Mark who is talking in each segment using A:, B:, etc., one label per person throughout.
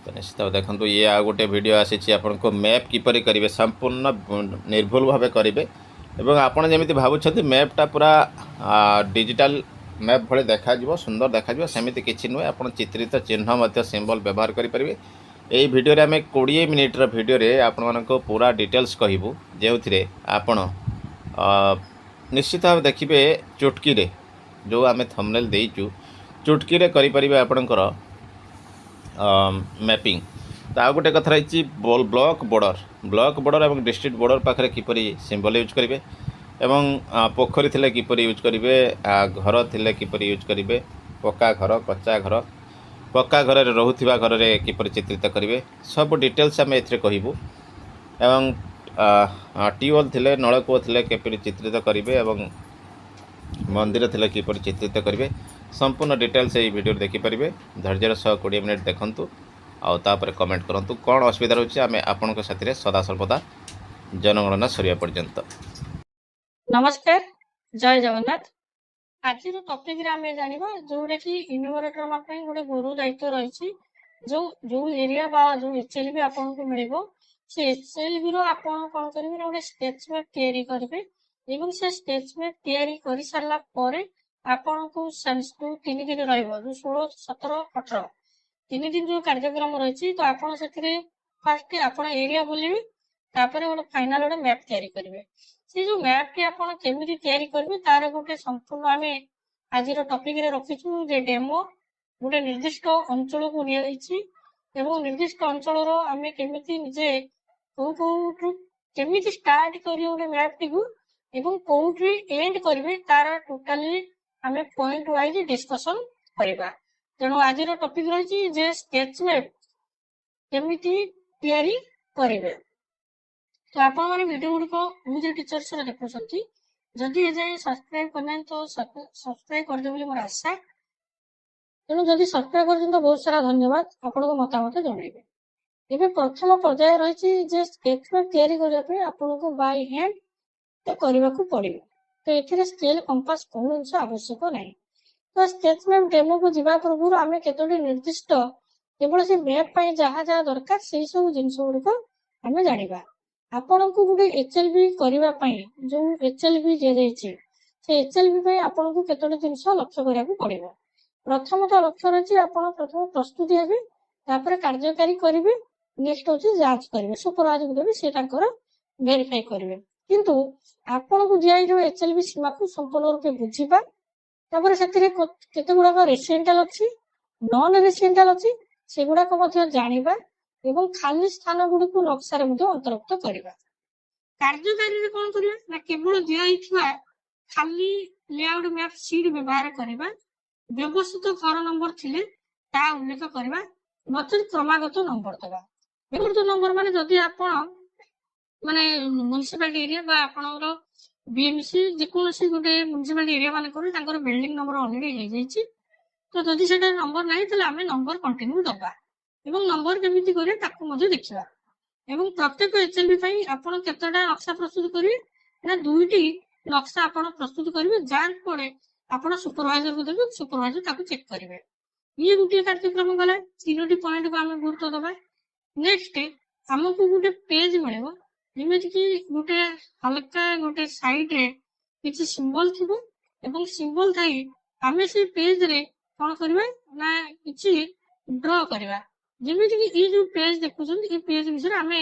A: तो निश्चित भाव देखो ये आ गोटे वीडियो आसी आपको मैप किपर करेंगे संपूर्ण निर्भुल भाव करेंगे एवं आपड़ जमी भावुं मैपटा पूरा डिजिटल मैप भले देखा सुंदर देखा सेमती किसी नुहे आप चित्रित चिन्ह सिंबल व्यवहार करेंगे। यही भिडियो आम 20 मिनिट्र भिडियो आपण को पूरा डिटेल्स कहूँ जो थे आपण निश्चित भाव देखिए चुटकी जो आम थंबनेल देचु चुटकी करें आपणकर मैपिंग। तो आउ गोटे कथा रही ब्लॉक बॉर्डर और डिस्ट्रिक्ट बॉर्डर पाखे किपर सिंबल यूज करेंगे एवं पोखरी थिले किपर यूज करेंगे घर थिले किपर यूज करेंगे पक्का घर कच्चा घर पक्का घर रोहुथिबा घर रे किपर चित्रित करेंगे सब डिटेल्स आम ए कहूँ एवं ट्यूबवेल थिले नलकूप थिले किपर चित्रित करेंगे एवं मंदिर थिले किपर चित्रित करेंगे संपूर्ण डिटेल्स ये वीडियो देखिपारे धैर्यर सह 20 मिनिट देखूँ आउे कमेंट करूँ कौन असुविधा रोचे आम आपण साथी सदा सर्वदा जनगणना सरिया पर्यंत।
B: नमस्कार जय जगन्नाथ। आज टॉपिक रे आमे जानिबा जोरे कि इन्वर्टर मापे गोटे गुरु दायित्व रही जो जो एरिया बा जो एचएलबी आपन को मिलिबो से एचएलबी रो आपन कोन करिवे गोटे स्केच मैप तयारी करिवे एवं से स्केच मैप तयारी करि सारला परे आपन को संस्कृत 3 दिन रहइबो जो 16 17 18 3 दिन जो कार्यक्रम रही तो आपन सेथिरे फर्स्ट आपन एरिया बोलिबे तापर गोटे फाइनल गोटे मैप तयारी करिवे से जो मैप टी आपन केमिति तयारी करबे तार गोटे संपूर्ण आमे आज टॉपिक रे रखिछु जे डेमो गोटे निर्दिष्ट अंचल को निया जाइछि एवं निर्दिष्ट अंचल रो आमे केमिति निजे को केमिति स्टार्ट करियो गोटे मैप टी को एवं कोउट्री एंड करबे तार टोटली आमे पॉइंट वाइज डिस्कशन करबा। तेणु आज टॉपिक रही जे स्केच मैप केमिति तयारी करिवे। तो आपण माने वीडियो गुड़िक मुझे टीचर्स देखुं जदि एजाए सब्सक्राइब करना तो सब्सक्राइब करदे बोली मोर आशा। तेणु जदि सब्सक्राइब कर बहुत सारा धन्यवाद आपण को मतामत जनइबे। एबे प्रथम पर्याय रही जे स्केच मैप तयारी करिया पे आपण को बाय हैंड तो करबा को पड़िबो तो एथिरे स्केल कंपास कोन अंश आवश्यक नै। तो स्केच मैप डेमो को जीवा पूर्व आमे केतोटी निर्दिष्ट केवल से मैप पई जहा जहा दरकार सेही सब जिंस गुड़िक आमे जानिबा। आपण को गोटे एचएलबी करबा पई जो एचएलबी दे देछि से एचएलबी पई आपण को केतोटी जिंस लक्ष्य करिया को पड़िबो। प्रथम तो लक्ष्य रछि आपण प्रथम प्रस्तुति हेबे तापर कार्यकारी करिवे नेक्स्ट होछि जांच करिवे सुपरवाइजर देबे से ताकर वेरीफाई करिवे किंतु आपण को दिया जो एचएलबी सीमा को संपूर्ण रूपे बुझिबा तापर सेतिरे केते गुडा रेसिडेंटल अछि नॉन रेसिडेंटल अछि सेगुडा को मध्ये जानिबा एवं खाली स्थान गुडी को नक्शा रे मध्ये अंतर्भुक्त करिबा। कार्यकारी रे कोन करिबा ना केवल दिया हिथवा खाली लेआउट मैप शीट व्यवहार करिबा व्यवस्थित घर नंबर थिले ता उल्लेख करिबा नचेत क्रमागत नंबर देबा। व्यवस्थित नंबर माने जदि आपण माने म्युनिसिपालिटी एरिया बा आपणरो बीएमसी जेकोसी गोटे म्युनिसिपालिटी एरिया माने करू तांकर बिल्डिंग नंबर ऑलरेडी हे जाइछि तो जदि सेटा नंबर नाही तले आमे नंबर कंटिन्यू दबा एवं नंबर केमिति करे ताकू मध्ये देखिबा एवं प्रत्येक एचएलबी पई आपण केतटा नक्शा प्रस्तुत करिवे ना दुईटी नक्शा आपण प्रस्तुत करिवे जांच पड़े आपण सुपरवाइजर को देबे सुपरवाइजर ताकू चेक करिवे। ये गोटे कार्यक्रम गला तीनोटी पॉइंट को आमे गुरुत्व दबा। नेक्स्ट हमको गोटे पेज मिलेबो जेमिति कि गोटे हल्का गोटे साइड रे किछि सिंबल थिबो एवं सिंबल थाई आमे से पेज रे कोन करबा ना किछि ड्रा करबा जेमिति कि ई जो पेज देखुछन ई पेज विषय आमे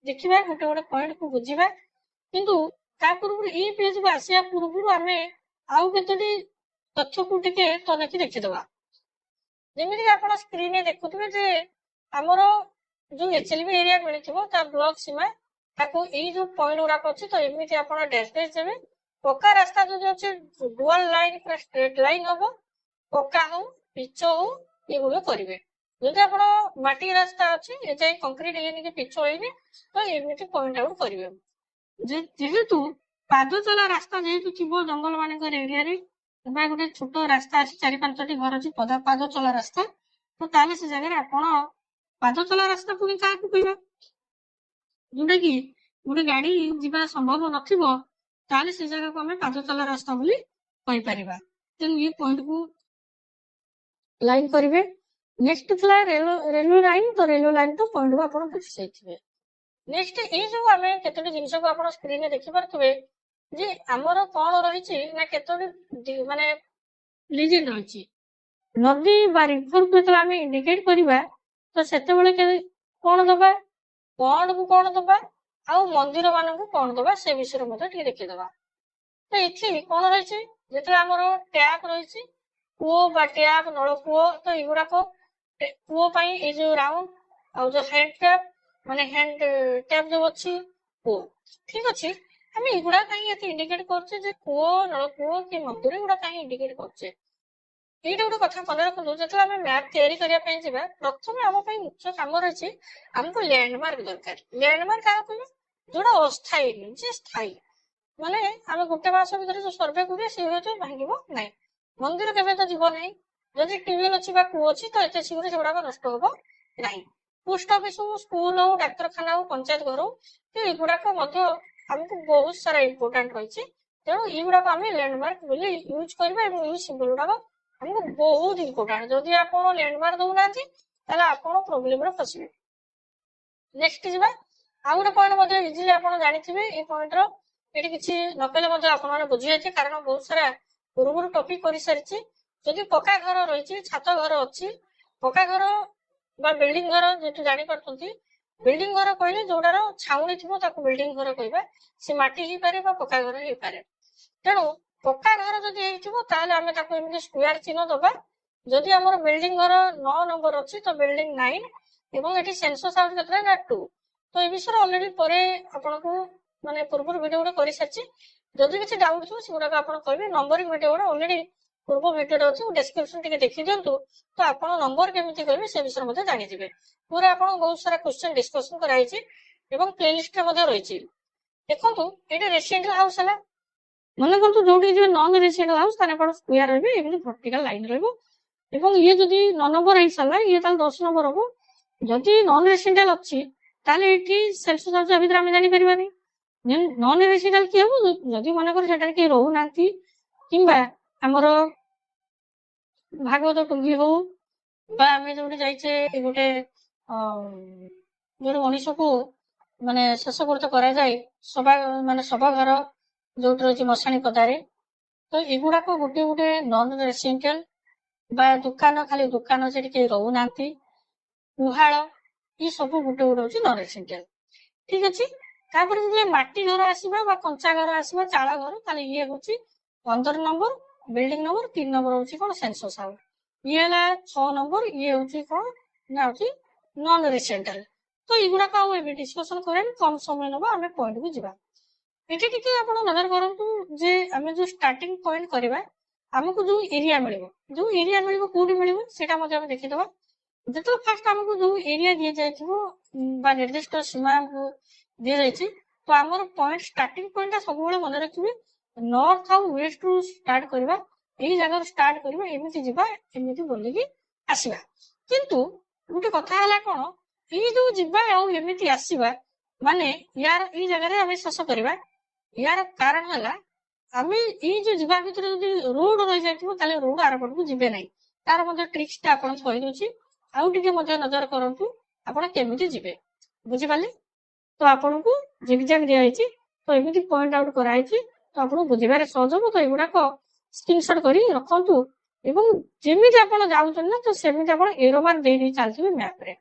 B: देखिबा गोटे गोटे पॉइंट को बुझिबा किंतु ता पूर्व ई पेज को आसिया पूर्व आमे आउ केतोटी तथ्य को टिके तनखि देखिदबा। जेमिति कि आपण स्क्रीन रे देखुथबे जे हमरो जो एचएलबी एरिया मिलिथिबो ता ब्लॉक सीमा ताको एई जो पॉइंट गुडा अछि तो एमिति आपण डैशबोर्ड देबे पक्का रास्ता जो अछि डुअल लाइन पर स्ट्रेट लाइन होबो पक्का हो पिच हो ये गुलो करिवे। जदि आपण माटी रास्ता अछि ए जाय कंक्रीट एनी के पिच होइनी तो एमिति पॉइंट आउट करिवे। जेहेतु पाद चला रास्ता जेहेतु थिबो जंगल मानकर एरिया रे बा गोटे छोट रास्ता अछि 4-5टी घर अछि पाद चला रास्ता तो ताले से जगह आपण पाद चला रास्ता पुनी का को कहिबा जोटा कि गोटे गाड़ी जीवा संभव नथिबो ताले से जगह को हमें पाद चला रास्ता बोली कहि परिबा। तेन ये पॉइंट को लाइन करिवे ନେକ୍ସଟ ଥିଲା ରେଲୱେ ଲାଇନ। ତ ରେଲୱେ ଲାଇନ ତ ପଏଣ୍ଟ କୁ ଆପଣ ବୁଝି ଯାଇଥିବେ। ନେକ୍ସଟ ଏଇ ଯୋଉ ଆମେ କେତୋଟି ଜିନିଷକୁ ଆପଣ ସ୍କ୍ରିନରେ ଦେଖିପାରୁଥିବେ ଯେ ଆମର କଣ ରହିଛି ନା କେତୋଟି ମାନେ ଲିଜେଣ୍ଡ ରହିଛି। ନଦୀ ବା ରିଭରକୁ ଯେତେବେଳେ ଆମେ ଇଣ୍ଡିକେଟ କରିବା ତ ସେତେବେଳେ କଣ ଦବା, ପଏଣ୍ଟକୁ କଣ ଦବା, ଆଉ ମନ୍ଦିର ମାନଙ୍କୁ କଣ ଦବା ସେ ବିଷୟରେ ମଧ୍ୟ ଟିକେ ଦେଖିଦବା। ତ ଏଠି କଣ ରହିଛି, ଯେତେବେଳେ ଆମର ଟ୍ୟାପ ରହିଛି, କୂଅ ବା ଟ୍ୟାପ ନଳକୂଅ, ତ ଏଗୁଡାକ କୂଅ ପାଇଁ ଏଇ ଯୋଉ ରାଉଣ୍ଡ ଆଉ ଯୋଉ ହ୍ୟାଣ୍ଡ ଟ୍ୟାପ ମାନେ ହ୍ୟାଣ୍ଡ ଟ୍ୟାପ ଯୋଉ ଅଛି କୂଅ, ଠିକ ଅଛି। ଆମେ ଏଗୁଡା କାହିଁ ଏତେ ଇଣ୍ଡିକେଟ କରୁଛେ ଯେ କୂଅ ନଳକୂଅ କି ମନ୍ଦିର ଏଗୁଡା କାହିଁ ଇଣ୍ଡିକେଟ କରୁଛେ। ଏଇଟା ଗୋଟେ କଥା ମନେ ରଖନ୍ତୁ, ଯେତେବେଳେ ଆମେ ମ୍ୟାପ ତିଆରି କରିବା ପାଇଁ ଯିବା ପ୍ରଥମେ ଆମ ପାଇଁ ମୁଖ୍ୟ କାମ ରହିଛି ଆମକୁ ଲ୍ୟାଣ୍ଡମାର୍କ ଦରକାର। ଲ୍ୟାଣ୍ଡମାର୍କ କାହା କହିଲେ, ଯୋଉଟା ଅସ୍ଥାୟୀ ନୁହେଁ ଯେ ସ୍ଥାୟୀ। ମାନେ ଆମେ ଗୋଟେ ମାସ ଭିତରେ ଯୋଉ ସର୍ଭେ କରିବା ସେ ହୁଏତ ଭାଙ୍ଗିବ ନାହିଁ, ମନ୍ଦିର କେବେ ତ ଯିବ ନାହିଁ, ଯଦି ଟ୍ୟୁବୱେଲ ଅଛି ବା କୂଅ ଅଛି ତ ଏତେ ଶୀଘ୍ର ସେଗୁଡାକ ନଷ୍ଟ ହବ ନାହିଁ। ପୋଷ୍ଟ ଅଫିସ ହଉ, ସ୍କୁଲ ହଉ, ଡାକ୍ତରଖାନା ହଉ, ପଞ୍ଚାୟତ ଘର ହଉ, ଏଗୁଡାକ ମଧ୍ୟ ଆମକୁ ବହୁତ ସାରା ଇମ୍ପୋର୍ଟାଣ୍ଟ ରହିଛି। ତେଣୁ ଏଇଗୁଡାକ ଆମେ ଲ୍ୟାଣ୍ଡମାର୍କ ବୋଲି ୟୁଜ କରିବା ଏବଂ ଏଇ ସିମ୍ବଲ ଗୁଡାକ ଆମକୁ ବହୁତ ଇମ୍ପୋର୍ଟାଣ୍ଟ। ଯଦି ଆପଣ ଲ୍ୟାଣ୍ଡମାର୍କ ଦଉନାହାନ୍ତି ତାହେଲେ ଆପଣ ପ୍ରୋବ୍ଲେମରେ ଫସିବେ। ନେକ୍ସଟ ଯିବା, ଆଉ ଗୋଟେ ପଏଣ୍ଟ ମଧ୍ୟ ଇଜିଲି ଆପଣ ଜାଣିଥିବେ। ଏଇ ପଏଣ୍ଟର ଏଠି କିଛି ନ କହିଲେ ମଧ୍ୟ ଆପଣମାନେ ବୁଝିଯାଇଥିବେ, କାରଣ ବହୁତ ସାରା ପୂର୍ବରୁ ଟପିକ କରିସାରିଛି। ଯଦି ପକ୍କା ଘର ରହିଛି, ଛାତ ଘର ଅଛି, ପକ୍କା ଘର ବା ବିଲ୍ଡିଂ ଘର ଯେହେତୁ ଜାଣିପାରୁଛନ୍ତି, ବିଲ୍ଡିଂ ଘର କହିଲେ ଯୋଉଟାର ଛାଉଣି ଥିବ ତାକୁ ବିଲ୍ଡିଂ ଘର କହିବା। ସେ ମାଟି ହେଇପାରେ ବା ପକ୍କା ଘର ହେଇପାରେ। ତେଣୁ ପକ୍କା ଘର ଯଦି ହେଇଥିବ ତାହେଲେ ଆମେ ତାକୁ ଏମିତି ସ୍କ୍ୱାର ଚିହ୍ନ ଦବା। ଯଦି ଆମର ବିଲ୍ଡିଂ ଘର 9 ନମ୍ବର ଅଛି ତ ବିଲ୍ଡିଂ 9 ଏବଂ ଏଠି ସେନ୍ସସ୍ ଆଉଟ୍ କେତେଟା ନା 2। ତ ଏ ବିଷୟରେ ଅଲରେଡି ପରେ ଆପଣଙ୍କୁ ମାନେ ପୂର୍ବରୁ ଭିଡିଓ ଗୁଡା କରିସାରିଛି। ଯଦି କିଛି ଡାଉଟ୍ ଥିବ ସେଗୁଡାକ ଆପଣ କହିବେ। ନମ୍ବରିଂ ଭିଡିଓ ଗୁଡା ଅଲରେଡି ପୂର୍ବ ଭିଡିଓରେ ଅଛି, ଡେସ୍କ୍ରିପସନ ଟିକେ ଦେଖିଦିଅନ୍ତୁ ତ ଆପଣ ନମ୍ବର କେମିତି କରିବେ ସେ ବିଷୟରେ ମଧ୍ୟ ଜାଣିଯିବେ। ପୁରା ଆପଣଙ୍କୁ ବହୁତ ସାରା କ୍ୱେଶ୍ଚନ ଡିସ୍କସନ କରାଯାଇଛି ଏବଂ ପ୍ଲେଲିଷ୍ଟରେ ମଧ୍ୟ ରହିଛି। ଦେଖନ୍ତୁ ଏଇଟା ରେସିଡେଣ୍ଟାଲ ହାଉସ ହେଲା, ମନେ କରନ୍ତୁ ଯୋଉଠି ଯିବେ ନନ୍ ରେସିଡେଣ୍ଟାଲ ହାଉସ ତାହେଲେ ଆପଣ ସ୍କ୍ୱାର ରହିବେ, ଏମିତି ଭର୍ଟିକାଲ ଲାଇନ ରହିବ। ଏବଂ ଇଏ ଯଦି 9 ନମ୍ବର ହେଇସାରିଲା ଇଏ ତାହେଲେ 10 ନମ୍ବର ହବ। ଯଦି ନନ୍ ରେସିଡେଣ୍ଟାଲ ଅଛି ତାହେଲେ ଏଠି ସେଲ୍ସିୟସ୍ ହାଉସ ଭିତରେ ଆମେ ଜାଣିପାରିବାନି। ନନ୍ ରେସିଡେଣ୍ଟାଲ କିଏ ହବ, ଯଦି ମନେକର ସେଠାରେ କେହି ରହୁନାହାନ୍ତି କିମ୍ବା ଆମର ଭାଗବତ ଟୁଙ୍ଗି ହଉ ବା ଆମେ ଯୋଉଠି ଯାଇଛେ ଗୋଟେ ଯୋଉଠି ମଣିଷକୁ ମାନେ ଶେଷ କୃତ୍ୟ କରାଯାଏ, ସଭା ଘର ଯୋଉଠି ରହିଛି ମଶାଣି ପଦାରେ, ତ ଏଗୁଡାକ ଗୋଟେ ଗୋଟେ ନନ୍ ରେସିଡେଣ୍ଟାଲ ବା ଦୋକାନ, ଖାଲି ଦୋକାନ ସେଠି କେହି ରହୁନାହାନ୍ତି, ଗୁହାଳ, ଏ ସବୁ ଗୋଟେ ଗୋଟେ ହଉଛି ନନ୍ ରେସିଡେଣ୍ଟାଲ। ଠିକ ଅଛି। ତାପରେ ଯଦି ମାଟି ଘର ଆସିବା ବା କଞ୍ଚା ଘର ଆସିବା, ଚାଳ ଘର, ତାହେଲେ ଇଏ ହଉଛି 15 ନମ୍ବର ବିଲ୍ଡିଂ ନମ୍ବର। 3 ନମ୍ବର ହଉଛି କଣ, ସେନ୍ସସ୍ ହାଉସ। ଇଏ ହେଲା 6 ନମ୍ବର, ଇଏ ହଉଛି କଣ ନା ହଉଛି ନନ୍ ରେସିଡେଣ୍ଟାଲ। ତ ଏଗୁଡାକ ଆଉ ଏବେ ଡିସ୍କସନ କରିବା, କମ ସମୟ ନେବା, ଆମେ ପଏଣ୍ଟକୁ ଯିବା। ଏଠି ଟିକେ ଆପଣ ନଜର କରନ୍ତୁ ଯେ ଆମେ ଯୋଉ ଷ୍ଟାର୍ଟିଂ ପଏଣ୍ଟ କରିବା ଆମକୁ ଯୋଉ ଏରିଆ ମିଳିବ, କୋଉଠି ମିଳିବ ସେଇଟା ମଧ୍ୟ ଆମେ ଦେଖିଦବା। ଯେତେବେଳେ ଫାଷ୍ଟ ଆମକୁ ଯୋଉ ଏରିଆ ଦିଆଯାଇଥିବ ବା ନିର୍ଦ୍ଦିଷ୍ଟ ସୀମା ଆମକୁ ଦିଆଯାଇଛି, ତ ଆମର ପଏଣ୍ଟ ଷ୍ଟାର୍ଟିଂ ପଏଣ୍ଟଟା ସବୁବେଳେ ମନେ ରଖିବେ, ନର୍ଥ ଆଉ ୱେଷ୍ଟ ରୁ ଷ୍ଟାର୍ଟ କରିବା, ଏଇ ଜାଗାରୁ ଷ୍ଟାର୍ଟ କରିବା, ଏମିତି ଯିବା, ଏମିତି ବୁଲିକି ଆସିବା। କିନ୍ତୁ ଗୋଟେ କଥା ହେଲା କଣ, ଏଇ ଯୋଉ ଯିବା ଆଉ ଏମିତି ଆସିବା ମାନେ ୟାର ଏଇ ଜାଗାରେ ଆମେ ଶେଷ କରିବା। ୟାର କାରଣ ହେଲା ଆମେ ଏଇ ଯୋଉ ଯିବା ଭିତରେ ଯଦି ରୋଡ ରହିଯାଇଥିବ ତାହେଲେ ରୋଡ ଆରପଟକୁ ଯିବେ ନାହିଁ। ତାର ମଧ୍ୟ ଟ୍ରିକ୍ସ ଟା ଆପଣଙ୍କୁ କହିଦଉଛି, ଆଉ ଟିକେ ମଧ୍ୟ ନଜର କରନ୍ତୁ ଆପଣ କେମିତି ଯିବେ, ବୁଝିପାରିଲେ। ତ ଆପଣଙ୍କୁ ଜିଗଜାଗ ଦିଆହେଇଛି, ତ ଏମିତି ପଏଣ୍ଟ ଆଉଟ କରାହେଇଛି, ତ ଆପଣଙ୍କୁ ବୁଝିବାରେ ସହଜ ହବ। ତ ଏଗୁଡାକ ସ୍କ୍ରିନସଟ କରି ରଖନ୍ତୁ ଏବଂ ଯେମିତି ଆପଣ ଯାଉଛନ୍ତି ନା ତ ସେମିତି ଆପଣ ଏରୋ ମାର୍କ ଦେଇ ଚାଲିଥିବେ ମ୍ୟାପରେ।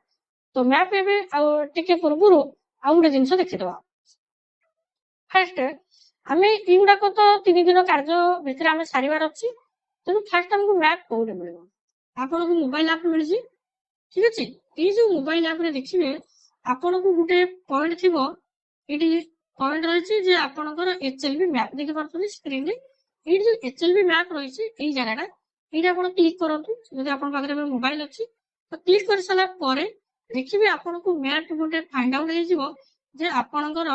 B: ତ ମ୍ୟାପ ଏବେ ଆଉ ଟିକେ ପୂର୍ବରୁ ଆଉ ଗୋଟେ ଜିନିଷ ଦେଖିଦବା। ଫାଷ୍ଟ ଆମେ ଏଇଗୁଡାକ ତ 3 ଦିନ କାର୍ଯ୍ୟ ଭିତରେ ଆମେ ସାରିବାର ଅଛି। ତେଣୁ ଫାଷ୍ଟ ଆମକୁ ମ୍ୟାପ କୋଉଠି ମିଳିବ, ଆପଣଙ୍କୁ ମୋବାଇଲ ଆପ ମିଳିଛି, ଠିକ ଅଛି। ଏଇ ଯୋଉ ମୋବାଇଲ ଆପରେ ଦେଖିବେ ଆପଣଙ୍କୁ ଗୋଟେ ପଏଣ୍ଟ ଥିବ, ଏଇଠି ପଏଣ୍ଟ ରହିଛି ଯେ ଆପଣଙ୍କର HLB ମ୍ୟାପ ଦେଖିପାରୁଛନ୍ତି ସ୍କ୍ରିନରେ। ଏଇଠି ଯୋଉ HLB ମ୍ୟାପ ରହିଛି ଏଇ ଜାଗାଟା, ଏଇଟା ଆପଣ କ୍ଲିକ କରନ୍ତୁ ଯଦି ଆପଣଙ୍କ ପାଖରେ ମୋବାଇଲ ଅଛି। ତ କ୍ଲିକ କରିସାରିଲା ପରେ ଦେଖିବେ ଆପଣଙ୍କୁ ମ୍ୟାପ ଗୋଟେ ଫାଇଣ୍ଡ ଆଉଟ ହେଇଯିବ ଯେ ଆପଣଙ୍କର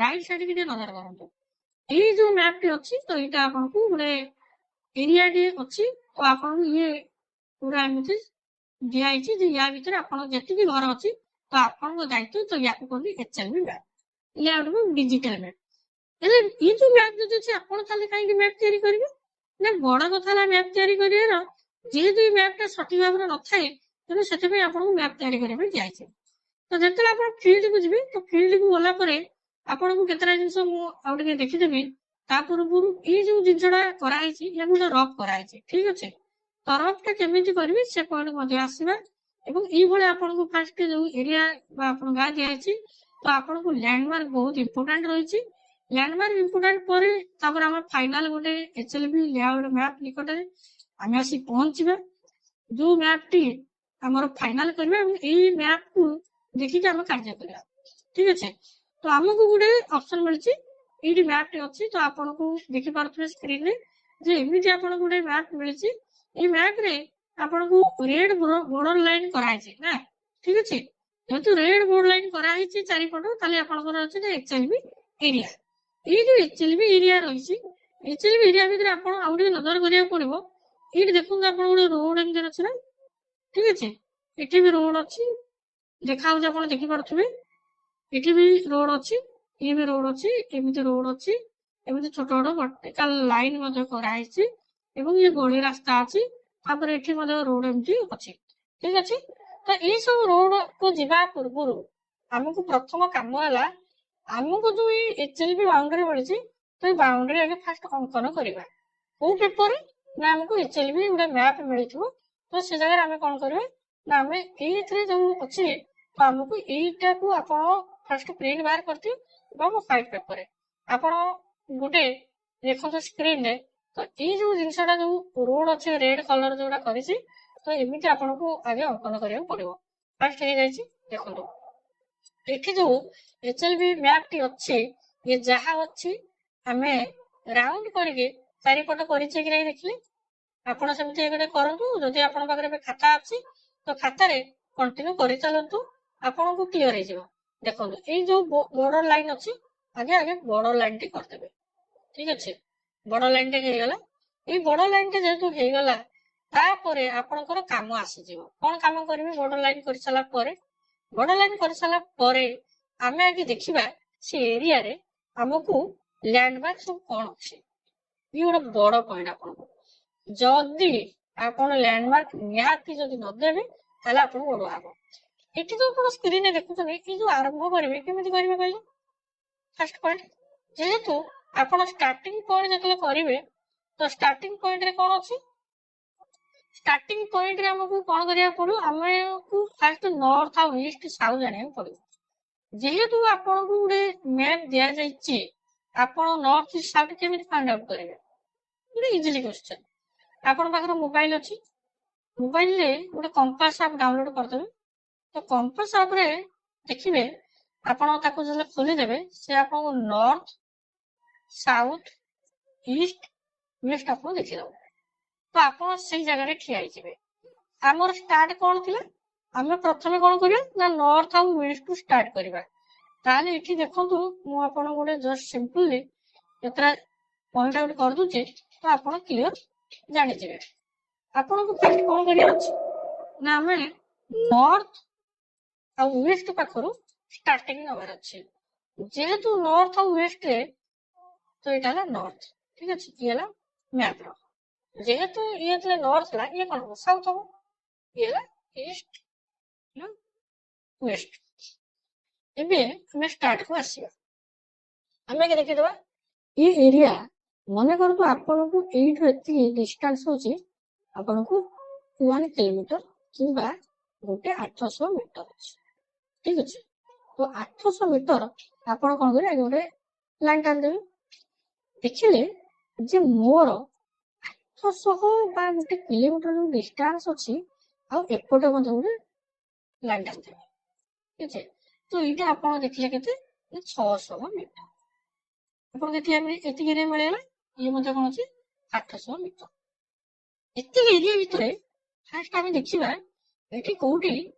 B: ରାଇଟ ସାଇଡ କି ଟିକେ ନଜର କରନ୍ତୁ। ଏଇ ଯୋଉ ମ୍ୟାପଟି ଅଛି ତ ଏଇଟା ଆପଣଙ୍କୁ ଗୋଟେ ଏରିଆଟି ଅଛି, ତ ଆପଣଙ୍କୁ ଇଏ ପୁରା ଏମିତି ଦିଆହେଇଛି ଯେ ୟା ଭିତରେ ଆପଣ ଯେତିକି ଘର ଅଛି ତ ଆପଣଙ୍କ ଦାୟିତ୍ୱ, ତ ୟାକୁ କୁହନ୍ତି HLB ମ୍ୟାପ, ୟା ଗୋଟେ ଡିଜିଟାଲ ମ୍ୟାପ। ହେଲେ ଏଇ ଯୋଉ ମ୍ୟାପ ଯଦି ଅଛି ଆପଣ ତାହେଲେ କାହିଁକି ମ୍ୟାପ ତିଆରି କରିବେ ନା, ବଡ କଥା ହେଲା ମ୍ୟାପ ତିଆରି କରିବାର, ଯେହେତୁ ଏଇ ମ୍ୟାପ ଟା ସଠିକ ଭାବରେ ନଥାଏ ତେଣୁ ସେଥିପାଇଁ ଆପଣଙ୍କୁ ମ୍ୟାପ୍ ତିଆରି କରିବା ପାଇଁ ଦିଆଯାଇଛି। ତ ଯେତେବେଳେ ଆପଣ ଫିଲ୍ଡକୁ ଯିବେ ତ ଫିଲ୍ଡକୁ ଗଲା ପରେ ଆପଣଙ୍କୁ କେତେଟା ଜିନିଷ ମୁଁ ଆଉ ଟିକେ ଦେଖିଦେବି। ତା ପୂର୍ବରୁ ଏଇ ଯୋଉ ଜିନିଷଟା କରାହେଇଛି ୟାକୁ ଗୋଟେ ରଫ୍ କରାହେଇଛି, ଠିକ ଅଛି। ତ ରଫ୍ଟା କେମିତି କରିବେ ସେ ପଏଣ୍ଟ ମଧ୍ୟ ଆସିବା ଏବଂ ଏଇଭଳି ଆପଣଙ୍କୁ ଫାଷ୍ଟ ଯୋଉ ଏରିଆ ବା ଆପଣ ଗାଁ ଦିଆଯାଇଛି ତ ଆପଣଙ୍କୁ ଲ୍ୟାଣ୍ଡମାର୍କ ବହୁତ ଇମ୍ପୋର୍ଟାଣ୍ଟ ରହିଛି। ଲ୍ୟାଣ୍ଡମାର୍କ ଇମ୍ପୋର୍ଟାଣ୍ଟ ପରେ ତାପରେ ଆମର ଫାଇନାଲ ଗୋଟେ HLB ଲେଆଉଟ୍ ମ୍ୟାପ୍ ନିକଟରେ ଆମେ ଆସି ପହଞ୍ଚିବା, ଯୋଉ ମ୍ୟାପଟି ଆମର ଫାଇନାଲ କରିବା ଏବଂ ଏଇ ମ୍ୟାପକୁ ଦେଖିକି ଆମେ କାର୍ଯ୍ୟ କରିବା, ଠିକ ଅଛି। ତ ଆମକୁ ଗୋଟେ ଅପସନ ମିଳିଛି, ଏଇଠି ମ୍ୟାପଟି ଅଛି। ତ ଆପଣଙ୍କୁ ଦେଖିପାରୁଥିବେ ସ୍କ୍ରିନରେ ଯେ ଏମିତି ଆପଣଙ୍କୁ ଗୋଟେ ମ୍ୟାପ ମିଳିଛି। ଏଇ ମ୍ୟାପରେ ଆପଣଙ୍କୁ ରେଡ ବୋର୍ଡର ଲାଇନ କରାହେଇଛି ନା, ଠିକ ଅଛି। ଯେହେତୁ ରେଡ ବୋର୍ଡର ଲାଇନ କରାହେଇଛି ଚାରିପଟ, ତାହେଲେ ଆପଣଙ୍କର ଅଛି ଯେ HLB ଏରିଆ। ଏଇ ଯୋଉ HLB ଏରିଆ ରହିଛି, HLB ଏରିଆ ଭିତରେ ଆପଣ ଆଉ ଟିକେ ନଜର କରିବାକୁ ପଡିବ। ଏଇଠି ଦେଖନ୍ତୁ ଆପଣ ଗୋଟେ ରୋଡ ଏମିତି ଅଛି ନା, ଠିକ ଅଛି। ଏଠି ବି ରୋଡ ଅଛି, ଦେଖାଯାଉଛି, ଆପଣ ଦେଖିପାରୁଥିବେ। ଏଠି ବି ରୋଡ ଅଛି, ଇଏ ବି ରୋଡ ଅଛି, ଏମିତି ରୋଡ ଅଛି, ଏମିତି ଛୋଟ ଛୋଟ ଭର୍ଟିକାଲ ଲାଇନ ମଧ୍ୟ କରାହେଇଛି ଏବଂ ଇଏ ଗଳି ରାସ୍ତା ଅଛି। ତାପରେ ଏଠି ମଧ୍ୟ ରୋଡ ଏମିତି ଅଛି, ଠିକ ଅଛି। ତ ଏଇ ସବୁ ରୋଡକୁ ଯିବା ପୂର୍ବରୁ ଆମକୁ ପ୍ରଥମ କାମ ହେଲା, ଆମକୁ ଯୋଉ ଏଇ HLB ବାଉଣ୍ଡରୀ ମିଳିଛି ତ ଏଇ ବାଉଣ୍ଡରୀ ଆଗେ ଫାଷ୍ଟ ଅଙ୍କନ କରିବା। କୋଉ ପେପରରେ ନା ଆମକୁ HLB ଗୋଟେ ମ୍ୟାପ ମିଳିଥିବ। ତ ସେ ଜାଗାରେ ଆମେ କଣ କରିବା ନା ଆମେ ଏଇଥିରେ ଯୋଉ ଅଛି ତ ଆମକୁ ଏଇଟାକୁ ଆପଣ ଫାଷ୍ଟ ପ୍ରିଣ୍ଟ ବାହାର କରିଥିବେ ଏବଂ ହ୍ୱାଇଟ୍ ପେପରରେ ଆପଣ ଗୋଟେ ଦେଖନ୍ତୁ ସ୍କ୍ରିନରେ। ତ ଏଇ ଯୋଉ ଜିନିଷଟା ଯୋଉ ରୋଡ ଅଛି ରେଡ କଲର ଯୋଉଟା କରିଛି ତ ଏମିତି ଆପଣଙ୍କୁ ଆଗେ ଅଙ୍କନ କରିବାକୁ ପଡିବ। ଫାଷ୍ଟ ହେଇଯାଇଛି, ଦେଖନ୍ତୁ ଏଠି ଯୋଉ HLB ମ୍ୟାପଟି ଅଛି, ଇଏ ଯାହା ଅଛି ଆମେ ରାଉଣ୍ଡ କରିକି ଚାରିପଟ କରିଛେ କି ନାହିଁ ଦେଖିଲେ। ଆପଣ ସେମିତି ଗୋଟେ କରନ୍ତୁ। ଯଦି ଆପଣଙ୍କ ପାଖରେ ଏବେ ଖାତା ଅଛି ତ ଖାତାରେ କଣ୍ଟିନ୍ୟୁ କରିଚାଲନ୍ତୁ, ଆପଣଙ୍କୁ କ୍ଲିୟର ହେଇଯିବ। ଦେଖନ୍ତୁ ଏଇ ଯୋଉ ବର୍ଡର ଲାଇନ ଅଛି, ଆଗେ ଆଗେ ବର୍ଡର ଲାଇନଟି କରିଦେବେ, ଠିକ ଅଛି। ବର୍ଡର ଲାଇନଟି ହେଇଗଲା। ଏଇ ବର୍ଡର ଲାଇନଟି ଯେହେତୁ ହେଇଗଲା ତାପରେ ଆପଣଙ୍କର କାମ ଆସିଯିବ। କଣ କାମ କରିବେ ବର୍ଡର ଲାଇନ କରିସାରିଲା ପରେ? ବର୍ଡର ଲାଇନ କରିସାରିଲା ପରେ ଆମେ ଆଗେ ଦେଖିବା ସେ ଏରିଆରେ ଆମକୁ ଲ୍ୟାଣ୍ଡମାର୍କ ସବୁ କଣ ଅଛି। ଇଏ ଗୋଟେ ବଡ ପଏଣ୍ଟ ଆପଣଙ୍କୁ। ଯଦି ଆପଣ ଲ୍ୟାଣ୍ଡମାର୍କ ନିହାତି ଯଦି ନଦେବେ ତାହେଲେ ଆପଣଙ୍କୁ ଅଡୁଆ ହବ। ଏଠି ଯୋଉ ଆପଣ ସ୍କ୍ରିନରେ ଦେଖୁଛନ୍ତି, ଏଇ ଯୋଉ ଆରମ୍ଭ କରିବେ କେମିତି କରିବେ କହିଲେ? ଫାଷ୍ଟ ପଏଣ୍ଟ, ଯେହେତୁ ଆପଣ ଷ୍ଟାର୍ଟିଂ ପଏଣ୍ଟ ଯେତେବେଳେ କରିବେ ତ ଷ୍ଟାର୍ଟିଂ ପଏଣ୍ଟରେ କଣ ଅଛି? ଷ୍ଟାର୍ଟିଂ ପଏଣ୍ଟରେ ଆମକୁ କଣ କରିବାକୁ ପଡିବ? ଆମକୁ ଫାଷ୍ଟ ନର୍ଥ ଆଉ ଇଷ୍ଟ ସାଉଥ ଜାଣିବାକୁ ପଡିବ। ଯେହେତୁ ଆପଣଙ୍କୁ ଗୋଟେ ମ୍ୟାପ ଦିଆଯାଇଛି, ଆପଣ ନର୍ଥ ଇଷ୍ଟ ସାଉଥ କେମିତି ଫାଇଣ୍ଡ ଆଉଟ୍ କରିବେ? ଗୋଟେ ଇଜିଲି କ୍ୱେଶ୍ଚନ। ଆପଣଙ୍କ ପାଖରେ ମୋବାଇଲ ଅଛି, ମୋବାଇଲରେ ଗୋଟେ କମ୍ପାସ ଆପ୍ ଡାଉନଲୋଡ କରିଦେବେ। ତ କମ୍ପାସ ଆପରେ ଦେଖିବେ ଆପଣ ତାକୁ ଯେତେବେଳେ ଖୋଲିଦେବେ ସେ ଆପଣଙ୍କୁ ନର୍ଥ ସାଉଥ ଇଷ୍ଟ ୱେଷ୍ଟ ଆପଣଙ୍କୁ ଦେଖିଦେବ। ତ ଆପଣ ସେଇ ଜାଗାରେ ଠିଆ ହେଇଯିବେ। ଆମର ଷ୍ଟାର୍ଟ କଣ ଥିଲା? ଆମେ ପ୍ରଥମେ କଣ କରିବା ନା ନର୍ଥ ଆଉ ୱେଷ୍ଟରୁ ଷ୍ଟାର୍ଟ କରିବା। ତାହେଲେ ଏଠି ଦେଖନ୍ତୁ ମୁଁ ଆପଣଙ୍କୁ ଗୋଟେ ଜଷ୍ଟ ସିମ୍ପଲି କେତେଟା ପଏଣ୍ଟ ଆଉଟ୍ କରିଦଉଛି ତ ଆପଣ କ୍ଲିୟର ଜାଣିଯିବେ। ଆପଣଙ୍କୁ ଫାଷ୍ଟ କଣ କରିବାର ଅଛି ନା ଆମେ ନର୍ଥ ଆଉ ୱେଷ୍ଟ ପାଖରୁ ଷ୍ଟାର୍ଟିଂ ନେବାର ଅଛି। ଯେହେତୁ ନର୍ଥ ଆଉ ୱେଷ୍ଟରେ ତ ଏଇଟା ହେଲା ନର୍ଥ, ଠିକ ଅଛି। ଇଏ ହେଲା ମ୍ୟାପର। ଯେହେତୁ ଇଏ ଯେତେବେଳେ ନର୍ଥ ହେଲା ଇଏ କଣ ହବ? ସାଉଥ ହବ। ଇଏ ହେଲା ଇଷ୍ଟ, ୱେଷ୍ଟ। ଏବେ ଆମେ ଷ୍ଟାର୍ଟକୁ ଆସିବା। ଆମେ ଆଗେ ଦେଖିଦେବା ଏ ଏରିଆ। ମନେ କରନ୍ତୁ ଆପଣଙ୍କୁ ଏଇଠୁ ଏତିକି ଡିଷ୍ଟାନ୍ସ ହଉଛି ଆପଣଙ୍କୁ 1 କିଲୋମିଟର କିମ୍ବା ଗୋଟେ 800 ମିଟର ଅଛି, ଠିକ ଅଛି। ତ 800 ମିଟର ଆପଣ କଣ କରିବେ? ଆଗେ ଗୋଟେ ଲାଇନ ଟାଣିଦେବେ। ଦେଖିଲେ ଯେ ମୋର 800 ବା ଗୋଟେ କିଲୋମିଟର ଯୋଉ ଡିଷ୍ଟାନ୍ସ ଅଛି ଆଉ ଏପଟେ ମଧ୍ୟ ଗୋଟେ ଲାଇନ ଟାଣିଦେବେ, ଠିକ ଅଛି। ତ ଏଇଟା ଆପଣ ଦେଖିଲେ କେତେ? 600 ମିଟର। ଆପଣଙ୍କୁ ଏତିକି ଏରିଆ ମିଳିଗଲା। ଇଏ ମଧ୍ୟ କଣ ଅଛି? 800 ମିଟର। ଏତିକି ଏରିଆ ଭିତରେ ଫାଷ୍ଟ ଆମେ ଦେଖିବା ଏଠି କୋଉଠି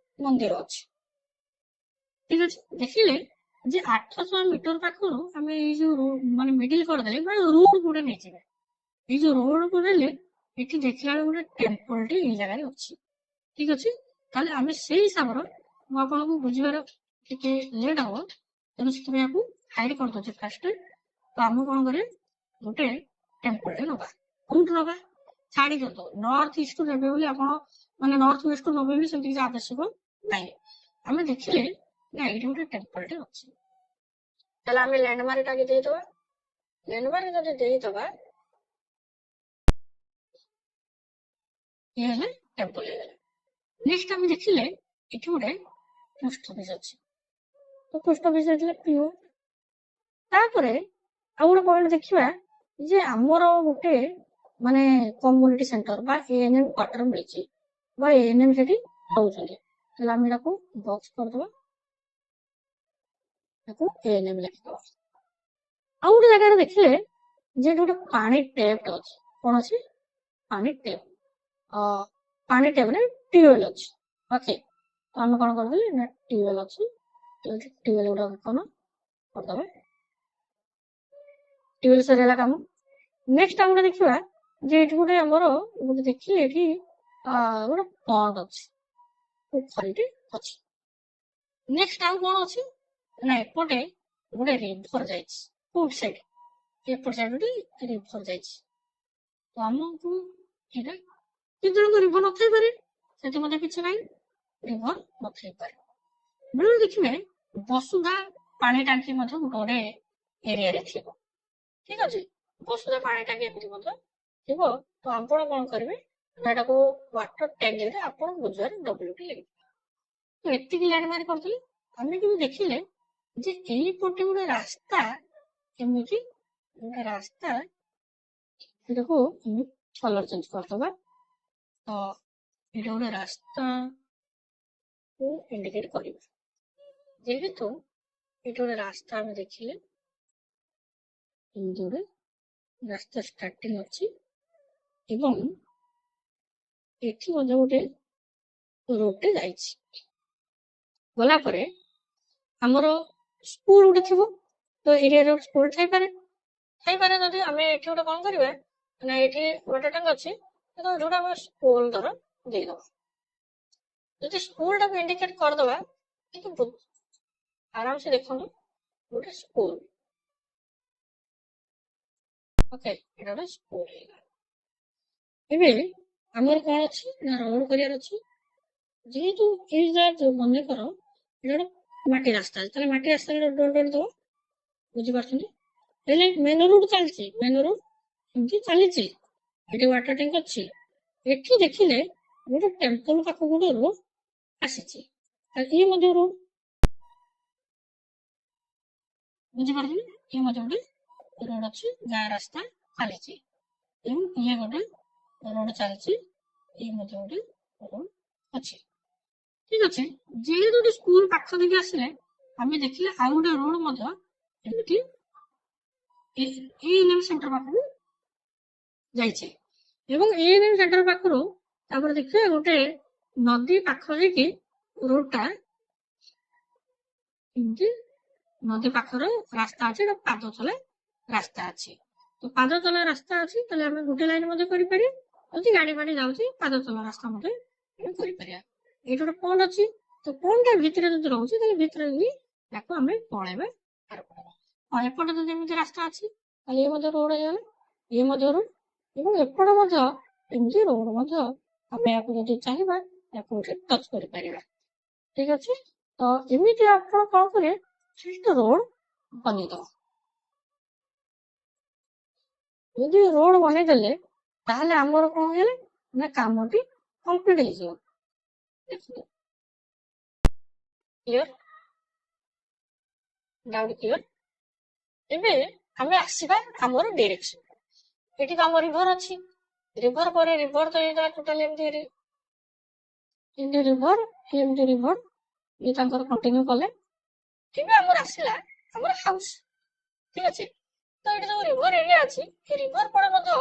B: ମନ୍ଦିର ଅଛି, ଠିକ ଅଛି। ଦେଖିଲେ ଯେ 800 ମିଟର ପାଖରୁ ଆମେ ଏଇ ଯୋଉ ମାନେ ମିଡିଲ କରିଦେଲେ ମାନେ ରୋଡ ଗୋଟେ ନେଇଯିବେ। ଏଇ ଯୋଉ ରୋଡକୁ ନେଲେ ଏଠି ଦେଖିଲା ବେଳେ ଗୋଟେ ଟେମ୍ପଲଟି ଏଇ ଜାଗାରେ ଅଛି, ଠିକ ଅଛି। ତାହେଲେ ଆମେ ସେଇ ହିସାବର ମୁଁ ଆପଣଙ୍କୁ ବୁଝିବାର ଟିକେ ଲେଟ୍ ହବ, ତେଣୁ ସେଥିପାଇଁ ଆମକୁ ହାଇଡ୍ କରିଦଉଛି ଫାଷ୍ଟ। ତ ଆମେ କଣ କରିବା? ଗୋଟେ ଟେମ୍ପଲଟେ ନବା। କୋଉଠୁ ନବା? ଛାଡି ଦିଅନ୍ତୁ, ନର୍ଥ ଇଷ୍ଟରୁ ନେବେ ବୋଲି ଆପଣ ମାନେ ନର୍ଥ ୱେଷ୍ଟରୁ ନବେ ବି ସେମିତି କିଛି ଆବଶ୍ୟକ ନାହିଁ। ଆମେ ଦେଖିଲେ ନା ଏଇଠି ଗୋଟେ ଟେମ୍ପଲଟେ ଅଛି, ତାହେଲେ ଆମେ ଲ୍ୟାଣ୍ଡମାର୍କ ଆଗେ ଦେଇଦବା। ଲ୍ୟାଣ୍ଡମାର୍କ ଯଦି ଦେଇଦବା, ଇଏ ହେଲେ ଟେମ୍ପଲ ହେଇଗଲା। ନେକ୍ସଟ ଆମେ ଦେଖିଲେ ଏଠି ଗୋଟେ ପୋଷ୍ଟ ଅଫିସ ଅଛି, ତ ପୋଷ୍ଟ ଅଫିସ ହେଇଥିଲେ ପିଓ। ତାପରେ ଆଉ ଗୋଟେ ପଏଣ୍ଟ ଦେଖିବା ଯେ ଆମର ଗୋଟେ ମାନେ କମ୍ୟୁନିଟି ସେଣ୍ଟର ବା ଏଏନଏମ କ୍ୱାର୍ଟର ମିଳିଛି ବା ଏଏନଏମ ସେଠି ରହୁଛନ୍ତି, ତାହେଲେ ଆମେ ଏଟାକୁ ବକ୍ସ କରିଦବା, ତାକୁ ଏଏନଏମ ଲେଖିଦବା। ଆଉ ଗୋଟେ ଜାଗାରେ ଦେଖିଲେ ଯେ ଏଠି ଗୋଟେ ପାଣି ଟ୍ୟାପ ଅଛି, କଣ ଅଛି? ପାଣି ଟ୍ୟାପ। ପାଣି ଟ୍ୟାପରେ ଟ୍ୟୁବୱେଲ ଅଛି। ଓକେ, ତ ଆମେ କଣ କରିଦେଲେ ନା ଟ୍ୟୁବୱେଲ ଅଛି, ଟ୍ୟୁବୱେଲ ଗୁଡାକ କଣ କରିଦବା, ଟ୍ୟୁବୱେଲ ସରିଗଲା କାମ। ନେକ୍ସଟ ଆମେ ଦେଖିବା ଯେ ଏଠି ଗୋଟେ ଆମର ଗୋଟେ ଦେଖିଲେ ଏଠି ଗୋଟେ ପଣ୍ଡ ଅଛି, ପୋଖରୀଟେ ଅଛି। ନେକ୍ସଟ ଆଉ କଣ ଅଛି ନା ଏପଟେ ଗୋଟେ ରିଭର ଯାଇଛି, କୋଉଟ ସାଇଡ ଏପଟ ସାଇଡ ଗୋଟେ ରିଭର ଯାଇଛି। ତ ଆମକୁ ଏଇଟା କେତେଜଣଙ୍କ ରିଭର ନଥାଇପାରେ, ସେଠି ମଧ୍ୟ କିଛି ନାହିଁ, ରିଭର ନଥାଇପାରେ। ବେଳେବେଳେ ଦେଖିବେ ବସୁଧା ପାଣି ଟାଙ୍କି ମଧ୍ୟ ଗୋଟେ ଏରିଆରେ ଥିବ, ଠିକ ଅଛି, ବସୁଧା ପାଣି ଟାଙ୍କି ଏମିତି ମଧ୍ୟ ଥିବ। ତ ଆପଣ କଣ କରିବେ ନା ଏଟାକୁ ୱାଟର ଟ୍ୟାଙ୍କରେ ଆପଣ ବୁଝିବାରେ ଡବ୍ଲ୍ୟୁଟି ଲେଖିବେ। ତ ଏତିକି ଲ୍ୟାଣ୍ଡମାର୍କ କରିଥିଲେ। ଆମେ କିନ୍ତୁ ଦେଖିଲେ ଯେ ଏଇପଟେ ଗୋଟେ ରାସ୍ତା, ଏମିତି ଗୋଟେ ରାସ୍ତା, ଏଟାକୁ କଲର ଚେଞ୍ଜ କରିଦବା। ତ ଏଇଟା ଗୋଟେ ରାସ୍ତାକୁ ଇଣ୍ଡିକେଟ କରିବା, ଯେହେତୁ ଏଇଟା ଗୋଟେ ରାସ୍ତା ଆମେ ଦେଖିଲେ ଏମିତି ଗୋଟେ ରାସ୍ତା ଷ୍ଟାର୍ଟିଂ ଅଛି ଏବଂ ଏଠି ମଧ୍ୟ ଗୋଟେ ରୋଡଟେ ଯାଇଛି। ଗଲା ପରେ ଆମର ସ୍କୁଲ ଗୋଟେ ଥିବ, ତ ଏରିଆରେ ସ୍କୁଲ ଥାଇପାରେ। ଯଦି ଆମେ ଏଠି ଗୋଟେ କଣ କରିବା ନା ଏଠି ୱାଟର ଟ୍ୟାଙ୍କ ଅଛି, ଯୋଉଟା ଆମେ ସ୍କୁଲ ଧର ଦେଇଦବା। ଯଦି ସ୍କୁଲ ଟାକୁ ଇଣ୍ଡିକେଟ କରିଦବା, କିନ୍ତୁ ଆରାମସେ ଦେଖନ୍ତୁ ଗୋଟେ ସ୍କୁଲ। ଓକେ, ଏଟା ଗୋଟେ ସ୍କୁଲ ହେଇଗଲା। ଏବେ ଆମର କଣ ଅଛି ନା ରୋଡ କରିବାର ଅଛି, ଯେହେତୁ ଏଇ ମନେକର ଏଟା ଗୋଟେ ମାଟି ରାସ୍ତା ଅଛି, ତାହେଲେ ମାଟି ରାସ୍ତାରେ ରୋଡ ଦବା, ବୁଝିପାରୁଛନ୍ତି? ହେଲେ ମେନ ରୋଡ ଚାଲିଛି, ମେନ ରୋଡ ଏମିତି ଚାଲିଛି, ଏଠି ୱାଟର ଟ୍ୟାଙ୍କ ଅଛି। ଏଠି ଦେଖିଲେ ଗୋଟେ ଟେମ୍ପଲ ପାଖକୁ ଗୋଟେ ରୋଡ ଆସିଛି, ଇଏ ମଧ୍ୟ ରୋଡ, ବୁଝିପାରୁଛନ୍ତି? ଇଏ ମଧ୍ୟ ଗୋଟେ ରୋଡ ଅଛି, ଗାଁ ରାସ୍ତା ଚାଲିଛି ଏବଂ ଇଏ ଗୋଟେ ରୋଡ ଚାଲିଛି, ଇଏ ମଧ୍ୟ ଗୋଟେ ରୋଡ ଅଛି, ଠିକ ଅଛି। ଯେହେତୁ ଗୋଟେ ସ୍କୁଲ ପାଖ ଦେଇକି ଆସିଲେ ଆମେ ଦେଖିଲେ ଆଉ ଗୋଟେ ରୋଡ ମଧ୍ୟ ଏମିତି ଏଏନଏମ ସେଣ୍ଟର ପାଖକୁ ଯାଇଛି ଏବଂ ଏଏନଏମ ସେଣ୍ଟର ପାଖରୁ ତାପରେ ଦେଖିବେ ଗୋଟେ ନଦୀ ପାଖ ଦେଇକି ରୋଡଟା ଏମିତି ନଦୀ ପାଖରେ ରାସ୍ତା ଅଛି, ଏଟା ପାଦ ଚଲା ରାସ୍ତା ଅଛି। ତ ପାଦ ଚଲା ରାସ୍ତା ଅଛି, ତାହେଲେ ଆମେ ଗୋଟେ ଲାଇନ ମଧ୍ୟ କରିପାରିବା, ଯଦି ଗାଡି ଫାଡି ଯାଉଛି ପାଦ ଚଲା ରାସ୍ତା ମଧ୍ୟ କରିପାରିବା। ଏଇଠି ଗୋଟେ ପଣ୍ଡ ଅଛି, ତ ପଣ୍ଡଟା ଭିତରେ ଯଦି ରହୁଛି ତାହେଲେ ଭିତରେ ଯଦି ତାକୁ ଆମେ ପଳେଇବା। ଆଉ ଏପଟେ ଯଦି ଏମିତି ରାସ୍ତା ଅଛି ତାହେଲେ ଇଏ ମଧ୍ୟ ରୋଡ ହେଇଗଲା, ଇଏ ମଧ୍ୟ ରୋଡ ଏବଂ ଏପଟେ ମଧ୍ୟ ଏମିତି ରୋଡ ମଧ୍ୟ ଆମେ ୟାକୁ ଯଦି ଚାହିଁବା ୟାକୁ ଟଚ କରିପାରିବା, ଠିକ ଅଛି। ତ ଏମିତି ଆପଣ କଣ କରିବେ, ସେଠି ରୋଡ ବନେଇଦବ। ଯଦି ରୋଡ ବନେଇଦେଲେ ତାହେଲେ ଆମର କଣ ହେଇଗଲା ନା କାମଟି କମ୍ପ୍ଲିଟ ହେଇଯିବ। କ୍ଲିୟର? Doubt clear? ଏବେ ଆମେ ଆସିବା ଆମର ଡିରେକ୍ସନ। ଏଠି ତ ଆମ ରିଭର ଅଛି, ରିଭର ପରେ ରିଭର ତ ଏଇଟା ଟୋଟାଲି ଏମିତି ରିଭର ଇଏ ତାଙ୍କର କଣ୍ଟିନ୍ୟୁ କଲେ, ଏବେ ଆମର ଆସିଲା ଆମର ହାଉସ, ଠିକ ଅଛି। ତ ଏଠି ଯୋଉ ରିଭର ଏରିଆ ଅଛି, ଏ ରିଭର ପରେ ମଧ୍ୟ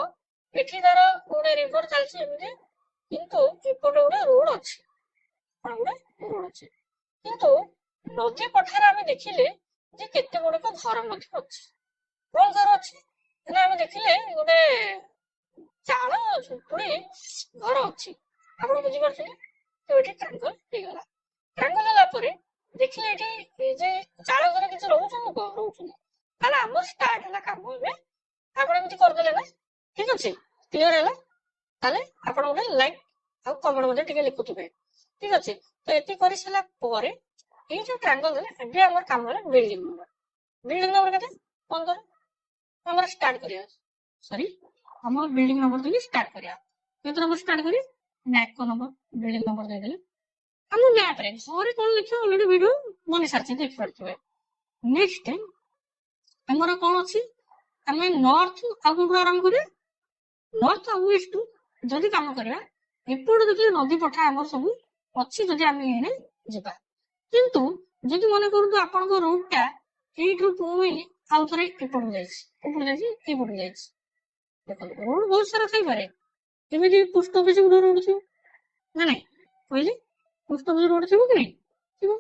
B: ଏଠି ତାର ଗୋଟେ ରିଭର ଚାଲିଛି ଏମିତି, କିନ୍ତୁ ଏପଟେ ଗୋଟେ ରୋଡ ଅଛି, କଣ ଗୋଟେ ରୋଡ ଅଛି। କିନ୍ତୁ ନଦୀ ପଠାରେ ଆମେ ଦେଖିଲେ ଯେ କେତେ ଗୁଡିକ ଘର ମଧ୍ୟ ଅଛି। କଣ ଘର ଅଛି ନା ଆମେ ଦେଖିଲେ ଗୋଟେ ଚାଳ ଝୁମ୍ପୁଡି ଘର ଅଛି, ଆପଣ ବୁଝିପାରୁଛନ୍ତି? ତ ଏଠି ଟ୍ରାଙ୍ଗଲ ହେଇଗଲା। ଟ୍ରାଙ୍ଗଲ ହେଲା ପରେ ଦେଖିଲେ ଏଠି ଯେ ଚାଳ ଘରେ କିଛି ରହୁଛନ୍ତି, ତାହେଲେ ଆମର ଷ୍ଟାର୍ଟ ହେଲା କାମ। ଏବେ ଆପଣ ଏମିତି କରିଦେଲେ ନା, ଠିକ ଅଛି, କ୍ଲିୟର ହେଲା? ତାହେଲେ ଆପଣ ଗୋଟେ ଲାଇକ୍ ଆଉ କମେଣ୍ଟ ମଧ୍ୟ ଟିକେ ଲେଖୁଥିବେ। ଠିକ ଅଛି, ତ ଏତିକି କରିସାରିଲା ପରେ ଏଇ ଯୋଉ ଟ୍ରାଙ୍ଗଲ ଦେଲେ ଏବେ ଆମର କାମ ହେଲା ବିଲ୍ଡିଂ ନମ୍ବର। ବିଲ୍ଡିଂ ନମ୍ବର କେତେ? 15। ଆମର ଷ୍ଟାର୍ଟ କରିବା, ସରି ଆମର ବିଲ୍ଡିଂ ନମ୍ବର ଦେଇକି ଷ୍ଟାର୍ଟ କରିବା। କେତେ ନମ୍ବର ଷ୍ଟାର୍ଟ କରିବା ନା 1 ନମ୍ବର ବିଲ୍ଡିଂ ନମ୍ବର ଦେଇଦେଲେ ଆମ ମ୍ୟାପରେ ଘରେ କଣ ଲେଖିବ ଅଲରେଡି ଭିଡିଓ ବନେଇ ସାରିଛି, ଦେଖିପାରୁଥିବେ। ନେକ୍ସଟ ଆମର କଣ ଅଛି, ଆମେ ନର୍ଥ ଆଉ କୋଉଠୁ ଆରମ୍ଭ କରିବା, ନର୍ଥ ଆଉ ୱେଷ୍ଟ ଯଦି କାମ କରିବା ଏପଟେ ଦେଖିଲେ ନଦୀ ପଠା ଆମର ସବୁ ଅଛି ଯଦି ଆମେ ଏଣେ ଯିବା। କିନ୍ତୁ ଯଦି ମନେ କରନ୍ତୁ ଆପଣଙ୍କ ରୁଟ ଟା ଏଇଠୁ ପୁଣି ଆଉ ଥରେ ଏପଟକୁ ଯାଇଛି, ଏପଟକୁ ଯାଇଛି। ଦେଖନ୍ତୁ ରୋଡ ବହୁତ ସାରା ଥାଇପାରେ, ଏମିତି ପୋଷ୍ଟ ଅଫିସ ଗୋଟେ ରୋଡ ଥିବ ନା ନାଇଁ କହିଲେ, ପୋଷ୍ଟ ଅଫିସ ରୋଡ ଥିବ କି ନାଇଁ, ଥିବ।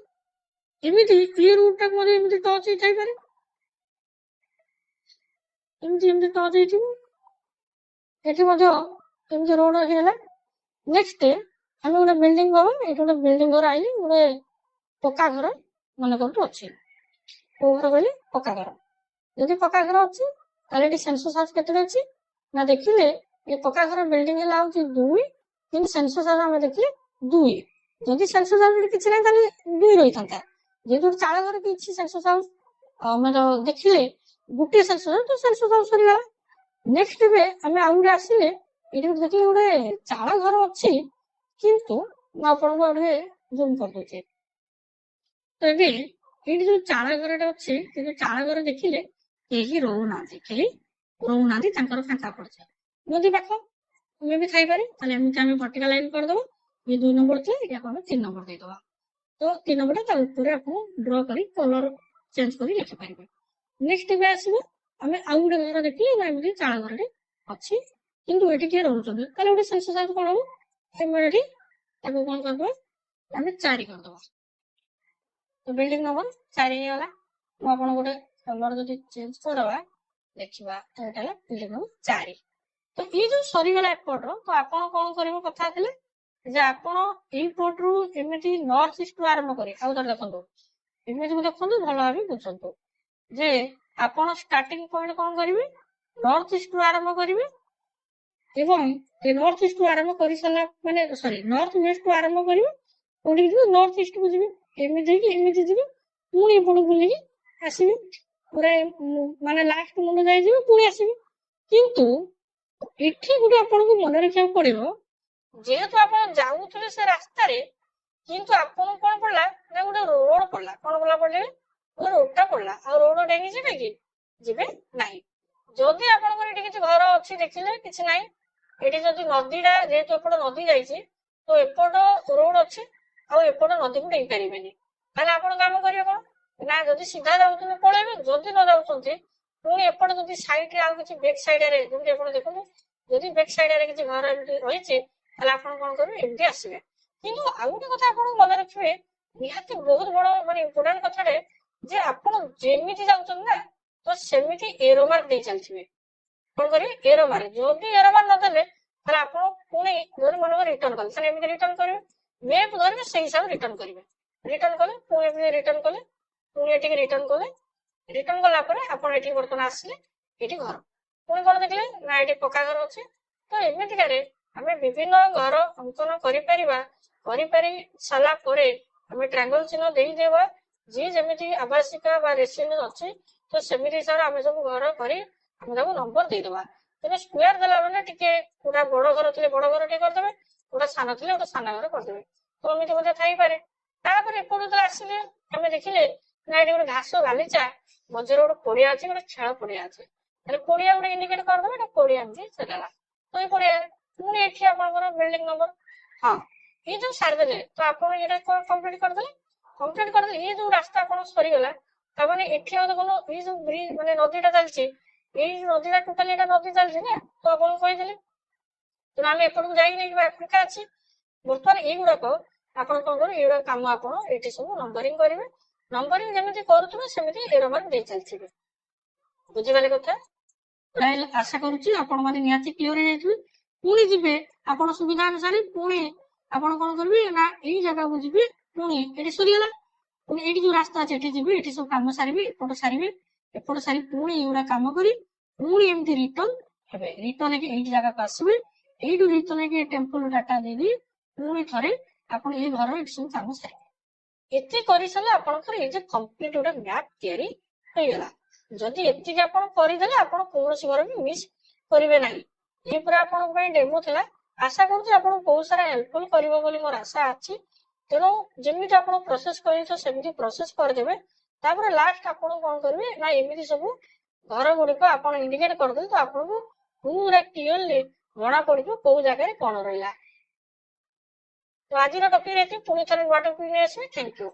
B: ଏମିତି ଏ ରୁଟ ଟାକୁ ମଧ୍ୟ ଏମିତି ଟଚ୍ ହେଇଥାଇପାରେ, ଏମିତି ଟଚ୍ ହେଇଥିବ, ଏଠି ମଧ୍ୟ ଏମିତି ରୋଡ ହେଇଗଲା। ନେକ୍ସଟ ଆମେ ଗୋଟେ ବିଲ୍ଡିଂ ଘର, ଏଠି ଗୋଟେ ବିଲ୍ଡିଂ ଘର ଆଇଲି, ଗୋଟେ ପକ୍କା ଘର ମନେ କରନ୍ତୁ ଅଛି। କୋଉ ଘର କହିଲେ? ପକ୍କା ଘର। ଯଦି ପକ୍କା ଘର ଅଛି ତାହେଲେ ଏଠି ସେନ୍ସସ୍ ହାଉସ୍ କେତେଟା ଅଛି ନା ଦେଖିଲେ ଏ ପକ୍କା ଘର ବିଲ୍ଡିଂ ହେଲା ହଉଛି 2, କିନ୍ତୁ ସେନ୍ସସ୍ ହାଉସ୍ ଆମେ ଦେଖିଲେ 2। ଯଦି ସେନ୍ସସ୍ ହାଉସ୍ କିଛି ନାହିଁ ତାହେଲେ 2 ରହିଥାନ୍ତା। ଯେହେତୁ ଚାଳ ଘର କିଛି ସେନ୍ସସ୍ ହାଉସ୍ ଆମର ଦେଖିଲେ ଗୋଟିଏ ସେନ୍ସସ୍ ହାଉସ୍, ତ ସେନ୍ସସ୍ ହାଉସ୍ ସରିଗଲା। ନେକ୍ସଟ ଏବେ ଆମେ ଆଉ ଗୋଟେ ଆସିଲେ, ଏଠି ଦେଖିଲେ ଗୋଟେ ଚାଳ ଘର ଅଛି, କିନ୍ତୁ ମୁଁ ଆପଣଙ୍କୁ ଏବେ ଜୁମ୍ କରିଦଉଛି। ତ ଏବେ ଏଇଠି ଯୋଉ ଚାଳ ଘରଟା ଅଛି, କିନ୍ତୁ ଚାଳ ଘର ଦେଖିଲେ କେହି ରହୁନାହାନ୍ତି, ତାଙ୍କର ଫାଙ୍କା ପଡିଛି। ନଦୀ ପାଖ ଆମେ ବି ଥାଇପାରେ, ତାହେଲେ ଏମିତି ଆମେ ଭର୍ଟିକାଲ ଲାଇନ କରିଦବା। ଇଏ 2 ନମ୍ବର ଥିଲା, ଏଇଟାକୁ ଆମେ 3 ନମ୍ବର ଦେଇଦବା। ତ 3 ନମ୍ବରଟା ତା ଉପରେ ଆପଣ ଡ୍ର କରି କଲର ଚେଞ୍ଜ କରି ଲେଖିପାରିବେ। ନେକ୍ସଟ ଏବେ ଆସିବ, ଆମେ ଆଉ ଗୋଟେ ଘର ଦେଖିଲେ ଏମିତି ଚାଳ ଘରଟେ ଅଛି, କିନ୍ତୁ ଏଠି କିଏ ରହୁଛନ୍ତି, ତାହେଲେ ଗୋଟେ ସେନ୍ସସ୍ ହାଉସ୍ କଣ ହବ, ଏଠି ତାକୁ କଣ କରିଦବା ଆମେ 4 କରିଦବା। ତ ବିଲ୍ଡିଂ ନମ୍ବର 4 ହେଇଗଲା। ମୁଁ ଆପଣ ଗୋଟେ କଲର ଯଦି ଚେଞ୍ଜ କରିଦବା, ଦେଖିବା ଏଇଟା ହେଲା ବିଲ୍ଡିଂ ନମ୍ବର 4। ତ ଏଇ ଯୋଉ ସରିଗଲା ଏପଟର, ତ ଆପଣ କଣ କରିବ କଥା ଥିଲେ ଯେ ଆପଣ ଏଇ ପଟରୁ ଏମିତି ନର୍ଥ ଇଷ୍ଟରୁ ଆରମ୍ଭ କରି ଆଉ ଥରେ ଦେଖନ୍ତୁ, ଏମିତି ଦେଖନ୍ତୁ ଭଲ ଭାବେ ବୁଝନ୍ତୁ ଯେ ଆପଣ ଷ୍ଟାର୍ଟିଂ ପଏଣ୍ଟ କଣ କରିବେ, ନର୍ଥ ଇଷ୍ଟରୁ ଆରମ୍ଭ କରିବେ ଏବଂ ଏ ନର୍ଥ ଇଷ୍ଟରୁ ଆରମ୍ଭ କରିସାରିଲା ମାନେ ସରି ନର୍ଥ ୱେଷ୍ଟରୁ ଆରମ୍ଭ କରିବେ, କୋଉଠିକି ଯିବେ ନର୍ଥ ଇଷ୍ଟକୁ ଯିବେ, ଏମିତି ହେଇକି ଏମିତି ଯିବେ, ପୁଣି ଏପଟକୁ ବୁଲିକି ଆସିବେ, ପୁରା ମାନେ ଲାଷ୍ଟ ମୁଣ୍ଡ ଯାଇ ଯିବେ, ପୁଣି ଆସିବେ। କିନ୍ତୁ ଏଠି ଗୋଟେ ଆପଣଙ୍କୁ ମନେ ରଖିବାକୁ ପଡିବ, ଯେହେତୁ ଆପଣ ଯାଉଥିଲେ ସେ ରାସ୍ତାରେ, କିନ୍ତୁ ଆପଣଙ୍କୁ କଣ ପଡିଲା ନା ଗୋଟେ ରୋଡ ପଡିଲା, କଣ ପଡିଲେ ରୋଡଟା ପଡିଲା, ଆଉ ରୋଡ ଡେଙ୍ଗି ଯିବେ କି, ଯିବେ ନାହିଁ। ଯଦି ଆପଣଙ୍କର ଏଠି କିଛି ଘର ଅଛି ଦେଖିଲେ କିଛି ନାହିଁ, ଏଠି ଯଦି ନଦୀଟା ଯେହେତୁ ଏପଟ ନଦୀ ଯାଇଛି, ତ ଏପଟ ରୋଡ ଅଛି ଆଉ ଏପଟ ନଦୀକୁ ଡେଇଁ ପାରିବେନି, ତାହେଲେ ଆପଣ କାମ କରିବେ କଣ ନା ଯଦି ସିଧା ଯାଉଛନ୍ତି ପଳେଇବେ, ଯଦି ନ ଯାଉଛନ୍ତି ପୁଣି ଏପଟ ଯଦି ସାଇଡରେ ଆଉ କିଛି ବେକ୍ ସାଇଡରେ ଯେମିତି ଆପଣ ଦେଖନ୍ତୁ, ଯଦି ବେକ୍ ସାଇଡରେ କିଛି ଘର ଏମିତି ରହିଛି ତାହେଲେ ଆପଣ କଣ କରିବେ ଏମିତି ଆସିବେ। କିନ୍ତୁ ଆଉ ଗୋଟେ କଥା ଆପଣ ମନେ ରଖିବେ, ନିହାତି ବହୁତ ବଡ ମାନେ ଇମ୍ପୋର୍ଟାଣ୍ଟ କଥାଟେ, ଯେ ଆପଣ ଯେମିତି ଯାଉଛନ୍ତି ନା ତ ସେମିତି ଏରୋ ମାର୍କ ଦେଇ ଚାଲିଥିବେ। କଣ କରିବେ ଏରୋ ମାର୍କ, ଯଦି ଏରୋ ମାର୍କ ନଦେଲେ ତାହେଲେ ଆପଣ ପୁଣି ଯଦି ମନେକର ରିଟର୍ନ କଲେ ତାହେଲେ ଏମିତି ରିଟର୍ନ କରିବେ, ମ୍ୟାପ୍ ଧରିବେ ସେଇ ହିସାବରେ ରିଟର୍ନ କରିବେ। ରିଟର୍ନ କଲେ ପୁଣି ଏମିତି ରିଟର୍ନ କଲେ, ପୁଣି ଏଠିକି ରିଟର୍ନ କଲେ, ରିଟର୍ନ କଲା ପରେ ଆପଣ ଏଠିକି ବର୍ତ୍ତମାନ ଆସିଲେ, ଏଠି ଘର ପୁଣି କଣ ଦେଖିଲେ ନା ଏଠି ପକ୍କା ଘର ଅଛି। ତ ଏମିତିକାରେ ଆମେ ବିଭିନ୍ନ ଘର ଅଙ୍କନ କରିପାରିବା, କରିପାରି ସାରିଲା ପରେ ଆମେ ଟ୍ରାଙ୍ଗଲ ଚିହ୍ନ ଦେଇଦେବା, ଯିଏ ଯେମିତି ଆବାସିକା ବା ରେସିଡେନ୍ସ ଅଛି ତ ସେମିତି ହିସାବରେ ଆମେ ସବୁ ଘର କରି ଆମେ ତାକୁ ନମ୍ବର ଦେଇଦବା। କିନ୍ତୁ ସ୍କୋୟାର ଦେଲା ମାନେ ଟିକେ ଗୋଟେ ବଡ ଘର ଥିଲେ ବଡ ଘର ଟିକେ କରିଦେବେ, ଗୋଟେ ସାନ ଥିଲେ ଗୋଟେ ସାନ ଘର କରିଦେବେ, ତ ଏମିତି ମଧ୍ୟ ଥାଇପାରେ। ତାପରେ ଏପଟୁ ଯେତେବେଳେ ଆସିଲେ ଆମେ ଦେଖିଲେ ନା ଏଠି ଗୋଟେ ଘାସ ଗାଲିଚା ମଝିରେ ଗୋଟେ ପଡିଆ ଅଛି, ଗୋଟେ ଖେଳ ପଡିଆ ଅଛି, ତାହେଲେ ପଡିଆ ଗୋଟେ ଇଣ୍ଡିକେଟ କରିଦେବେ, ଏଟା ପଡିଆ ଏମିତି ସେଟା। ତ ଏଇ ପଡିଆ ପୁଣି ଏଠି ଆପଣଙ୍କର ବିଲ୍ଡିଂ ନମ୍ବର, ହଁ ଏଇ ଯୋଉ ସାରିଦେଲେ ତ ଆପଣ ଏଇଟା କମ୍ପ୍ଲିଟ କରିଦେଲେ। ଏଇ ଯୋଉ ରାସ୍ତା ଆପଣ ସରିଗଲା, ତାମାନେ ଏଠି ଆଉ ଦେଖୁନ ଏଇ ଯୋଉ ବ୍ରିଜ ମାନେ ନଦୀଟା ଚାଲିଛି, ଏଇ ନଦୀଟା ଟୋଟାଲି ଏଟା ନଦୀ ଚାଲିଛି ନା, ତ ଆପଣଙ୍କୁ କହିଦେଲେ ତେଣୁ ଆମେ ଏପଟକୁ ଯାଇକି ନେଇଯିବା, ଫାଙ୍କା ଅଛି। ବର୍ତ୍ତମାନ ଏଇଗୁଡାକ ଆପଣ କଣ କରିବେ, ଏଇଗୁଡାକ କାମ ଆପଣ ଏଠି ସବୁ ନମ୍ବରିଂ କରିବେ, ନମ୍ବରିଂ ଯେମିତି କରୁଥିବେ ସେମିତି ଏରୋ ମାର୍କ ଦେଇ ଚାଲିଥିବେ। ବୁଝିପାରିଲେ କଥା? ଆଶା କରୁଛି ଆପଣ ମାନେ ନିହାତି କ୍ଲିୟର ହେଇଯାଇଥିବେ। ପୁଣି ଯିବେ ଆପଣ ସୁବିଧା ଅନୁସାରେ, ପୁଣି ଆପଣ କଣ କରିବେ ନା ଏଇ ଜାଗାକୁ ଯିବେ, ପୁଣି ଏଠି ସରିଗଲା, ପୁଣି ଏଇଠି ଯୋଉ ରାସ୍ତା ଅଛି ଏଠି ଯିବେ, ଏଠି ସବୁ କାମ ସାରିବେ, ଏପଟ ସାରିବେ, ଏପଟ ସାରି ପୁଣି ଏଇଗୁଡା କାମ କରି ପୁଣି ଏମିତି ରିଟର୍ନ ହେବେ। ରିଟର୍ନ ହେଇକି ଏଇଠି ଜାଗାକୁ ଆସିବେ, ଏଇଠୁ ରିଟର୍ନ ହେଇକି ଟେମ୍ପଲ ଡାଟା ଦେଇଦେଇ ପୁଣି ଥରେ ଆପଣ ଏଇ ଘରର ଏସବୁ କାମ ସାରିବେ। ଏତେ କରିସାରିଲେ ଆପଣଙ୍କର ଏଇ ଯେ କମ୍ପ୍ଲିଟ ଗୋଟେ ମ୍ୟାପ୍ ତିଆରି ହେଇଗଲା। ଯଦି ଏତିକି ଆପଣ କରିଦେଲେ ଆପଣ କୌଣସି ଘର ବି ମିସ୍ କରିବେ ନାହିଁ। ଏ ପୁରା ଆପଣଙ୍କ ପାଇଁ ଡେମୋ ଥିଲା। ଆଶା କରୁଛି ଆପଣଙ୍କୁ ବହୁତ ସାରା ହେଲ୍ପଫୁଲ କରିବ ବୋଲି ମୋର ଆଶା ଅଛି। ତେଣୁ ଯେମିତି ଆପଣ ପ୍ରୋସେସ କରିଛ ସେମିତି ପ୍ରୋସେସ କରିଦେବେ। ତାପରେ ଲାଷ୍ଟ ଆପଣ କଣ କରିବେ ନା ଏମିତି ସବୁ ଘର ଗୁଡିକ ଆପଣ ଇଣ୍ଡିକେଟ କରିଦେଲେ ତ ଆପଣଙ୍କୁ ପୁରା କ୍ଲିୟରଲି ଜଣା ପଡିବ କୋଉ ଜାଗାରେ କଣ ରହିଲା। ତ ଆଜିର ଟପିକ ଏଠି ପୁଣି ଥରେ ନୂଆ ଟପିକ ନେଇ ଆସିବେ। Thank you.